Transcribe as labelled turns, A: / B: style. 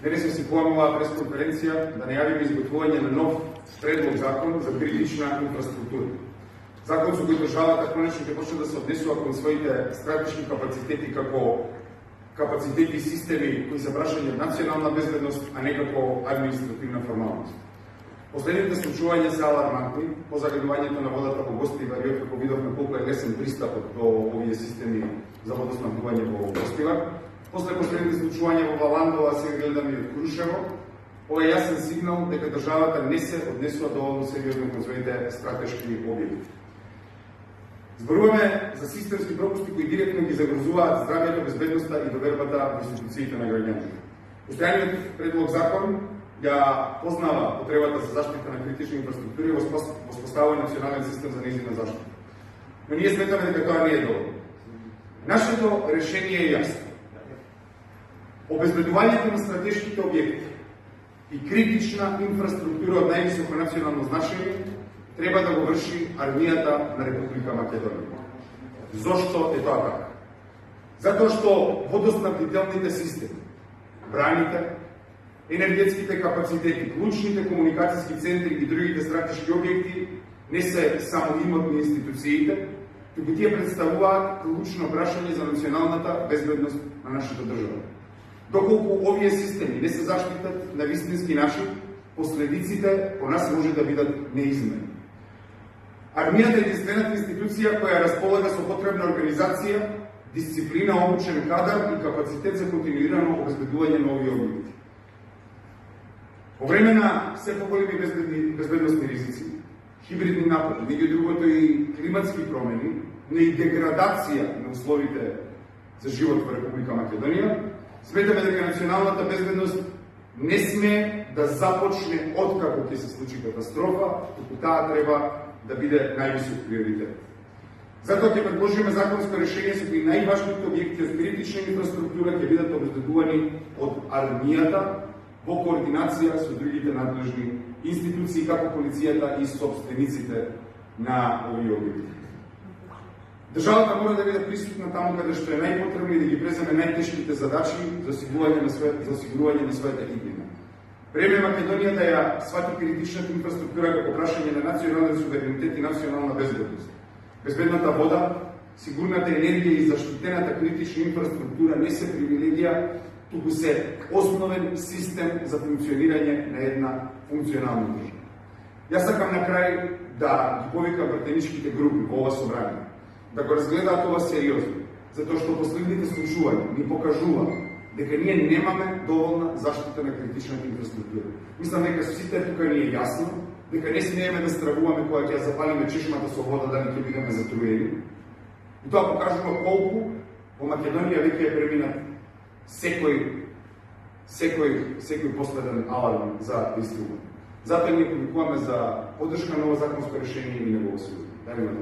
A: Денес се планува пресконференција да најавиме изготвување на нов предлог закон за критична инфраструктура. Закон со кој државата конечно ќе почне да се однесува кон своите стратешки капацитети како капацитети и системи кои се прашање од национална безбедност, а не како административна формалност. Последните случувања се алармантни по загадувањето на водата во Гостивар и како видовме колку е лесен пристапот до овие системи за водоснабдување во Гостивар. После последните случувања во Валандова, сега гледаме и од Крушево, ова е јасен сигнал дека државата не се однесува доволно сериозно кон своите стратешки објекти. Зборуваме за системски пропусти кои директно ги загрозуваат здравјето, безбедноста и довербата во институциите на граѓаните. Постојаниот предлог закон ја познава потребата за заштита на критични инфраструктури во воспоставува национален систем за нејзина заштита. Но ние сметаме дека тоа не е доволно. Нашето решение е јасно. Обезбедувањето на стратешките објекти и критична инфраструктура од највисоко национално значење треба да го врши армијата на Република Македонија. Зошто е тоа така? Затоа што водоснабдителните системи, браните, енергетските капацитети, клучните комуникацијски центри и другите стратешки објекти не се само имотни институциите, туку тие представуваат клучно прашање за националната безбедност на нашата држава. Доколку овие системи не се заштитат на вистински начин, последиците по нас може да бидат неизмерни. Армијата е единствената институција која располага со потребна организација, дисциплина, обучен кадар и капацитет за континуирано обезбедување на овие објекти. По време на се поголеми безбедносни ризици, хибридни напади, меѓу другото и климатски промени, но и деградација на условите за живот во Република Македонија, сметаме дека националната безбедност не сме да започне откако ќе се случи катастрофа, туку таа треба да биде највисок приоритет. Затоа ќе предложиме законско решение со кои најважните објекти од критична инфраструктура ќе бидат обезбедувани од армијата во координација со другите надлежни институции, како полицијата и собствениците на овие објекти. Државата мора да биде присутна таму каде што е најпотребно и да ги преземе најтешките задачи за осигурување на својата иднина. Време Македонија да ја свати критичната инфраструктура како прашање на национален суверенитет и национална безбедност. Безбедната вода, сигурната енергија и заштитената критична инфраструктура не се привилегија, туку се основен систем за функционирање на една функционална држава. Јас сакам на крај да ги повикам пратеничките групи во ова собрание да го разгледаат ова сериозно, затоа што последните случувања ни покажуваат дека ние немаме доволна заштита на критичната инфраструктура. Мислам дека сите тука ни е јасно, дека не смееме да стравуваме кога ќе запалиме чешмата со вода да не ќе бидеме затруени. И тоа покажува колку во Македонија веќе е преминат секој последен аларм за истрување. Затоа ние повикуваме за поддршка на ово законско решение и негово освојување. Да ви ме